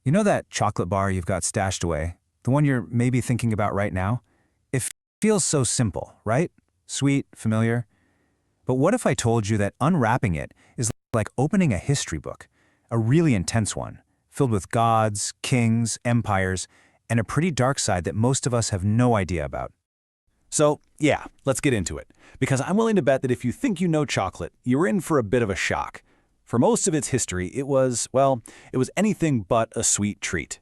You know that chocolate bar you've got stashed away? The one you're maybe thinking about right now? It feels so simple, right? Sweet, familiar. But what if I told you that unwrapping it is like opening a history book, a really intense one, filled with gods, kings, empires, and a pretty dark side that most of us have no idea about? So, yeah, let's get into it. Because I'm willing to bet that if you think you know chocolate, you're in for a bit of a shock. For most of its history, it was anything but a sweet treat.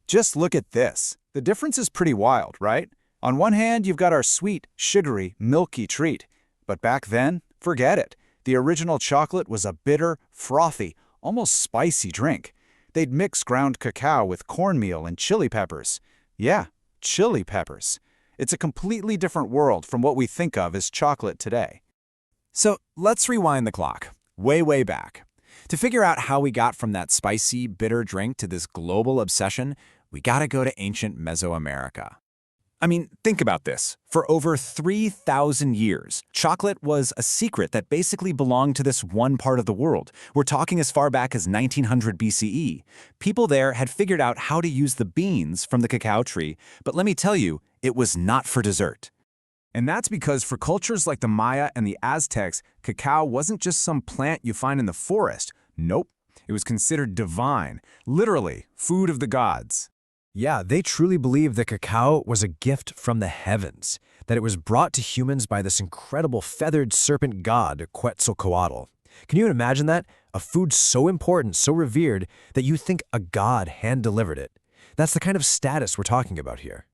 Just look at this. The difference is pretty wild, right? On one hand, you've got our sweet, sugary, milky treat. But back then, forget it. The original chocolate was a bitter, frothy, almost spicy drink. They'd mix ground cacao with cornmeal and chili peppers. Yeah, chili peppers. It's a completely different world from what we think of as chocolate today. So let's rewind the clock, way back. To figure out how we got from that spicy, bitter drink to this global obsession, we gotta go to ancient Mesoamerica. I mean, think about this. For over 3,000 years, chocolate was a secret that basically belonged to this one part of the world. We're talking as far back as 1900 BCE. People there had figured out how to use the beans from the cacao tree, but let me tell you, it was not for dessert. And that's because for cultures like the Maya and the Aztecs, cacao wasn't just some plant you find in the forest. Nope, it was considered divine, literally food of the gods. Yeah, they truly believed that cacao was a gift from the heavens, that it was brought to humans by this incredible feathered serpent god, Quetzalcoatl. Can you imagine that? A food so important, so revered, that you think a god hand-delivered it. That's the kind of status we're talking about here.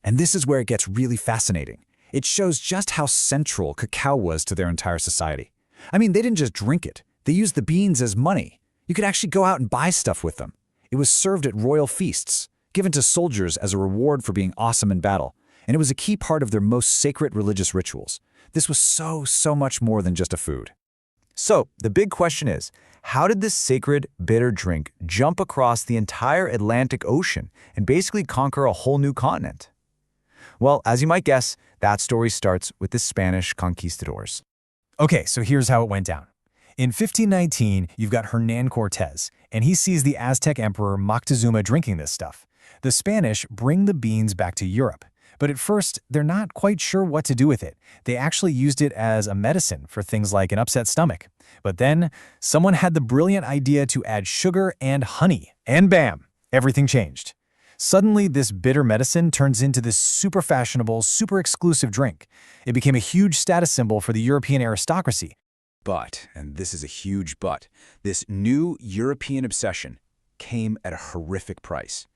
And this is where it gets really fascinating. It shows just how central cacao was to their entire society. I mean, they didn't just drink it. They used the beans as money. You could actually go out and buy stuff with them. It was served at royal feasts, given to soldiers as a reward for being awesome in battle, and it was a key part of their most sacred religious rituals. This was so much more than just a food. So, the big question is, how did this sacred, bitter drink jump across the entire Atlantic Ocean and basically conquer a whole new continent? Well, as you might guess, that story starts with the Spanish conquistadors. Okay, so here's how it went down. In 1519, you've got Hernán Cortés, and he sees the Aztec emperor Moctezuma drinking this stuff. The Spanish bring the beans back to Europe, but at first, they're not quite sure what to do with it. They actually used it as a medicine for things like an upset stomach. But then, someone had the brilliant idea to add sugar and honey, and bam, everything changed. Suddenly, this bitter medicine turns into this super fashionable, super exclusive drink. It became a huge status symbol for the European aristocracy. But, and this is a huge but, this new European obsession came at a horrific price.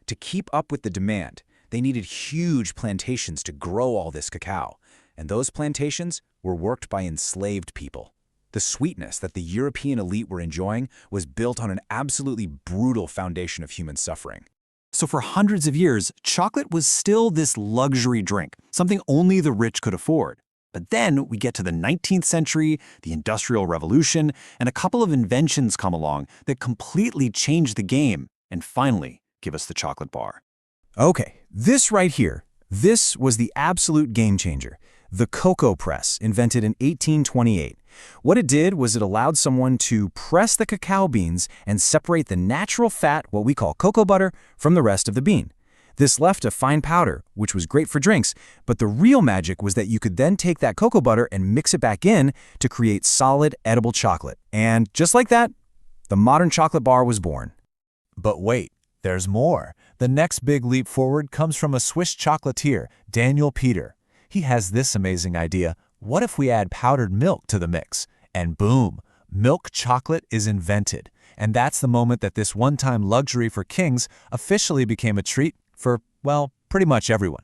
To keep up with the demand, they needed huge plantations to grow all this cacao, and those plantations were worked by enslaved people. The sweetness that the European elite were enjoying was built on an absolutely brutal foundation of human suffering. So for hundreds of years, chocolate was still this luxury drink, something only the rich could afford. But then we get to the 19th century, the Industrial Revolution, and a couple of inventions come along that completely change the game and finally give us the chocolate bar. Okay, this right here, this was the absolute game changer. The cocoa press, invented in 1828. What it did was it allowed someone to press the cacao beans and separate the natural fat, what we call cocoa butter, from the rest of the bean. This left a fine powder, which was great for drinks, but the real magic was that you could then take that cocoa butter and mix it back in to create solid, edible chocolate. And just like that, the modern chocolate bar was born. But wait, there's more. The next big leap forward comes from a Swiss chocolatier, Daniel Peter. He has this amazing idea. What if we add powdered milk to the mix? And boom, milk chocolate is invented. And that's the moment that this one-time luxury for kings officially became a treat for, well, pretty much everyone.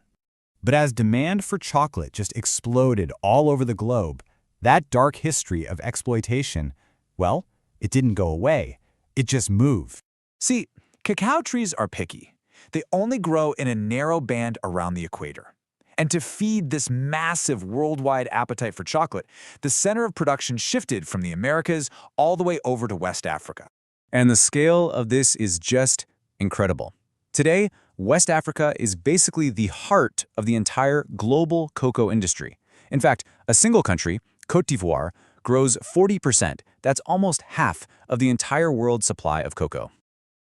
But as demand for chocolate just exploded all over the globe, that dark history of exploitation, well, it didn't go away. It just moved. See, cacao trees are picky. They only grow in a narrow band around the equator. And to feed this massive worldwide appetite for chocolate, the center of production shifted from the Americas all the way over to West Africa. And the scale of this is just incredible. Today, West Africa is basically the heart of the entire global cocoa industry. In fact, a single country, Côte d'Ivoire, grows 40%. That's almost half of the entire world's supply of cocoa.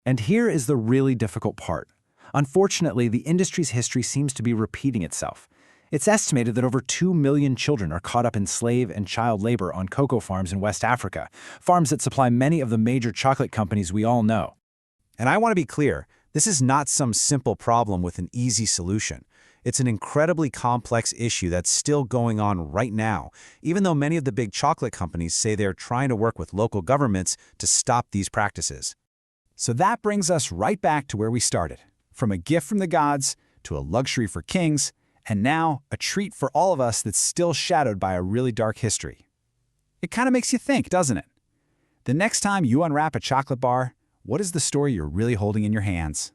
And here is the really difficult part. Unfortunately, the industry's history seems to be repeating itself. It's estimated that over 2 million children are caught up in slave and child labor on cocoa farms in West Africa, farms that supply many of the major chocolate companies we all know. And I want to be clear, this is not some simple problem with an easy solution. It's an incredibly complex issue that's still going on right now, even though many of the big chocolate companies say they're trying to work with local governments to stop these practices. So that brings us right back to where we started. From a gift from the gods to a luxury for kings, and now a treat for all of us that's still shadowed by a really dark history. It kind of makes you think, doesn't it? The next time you unwrap a chocolate bar, what is the story you're really holding in your hands?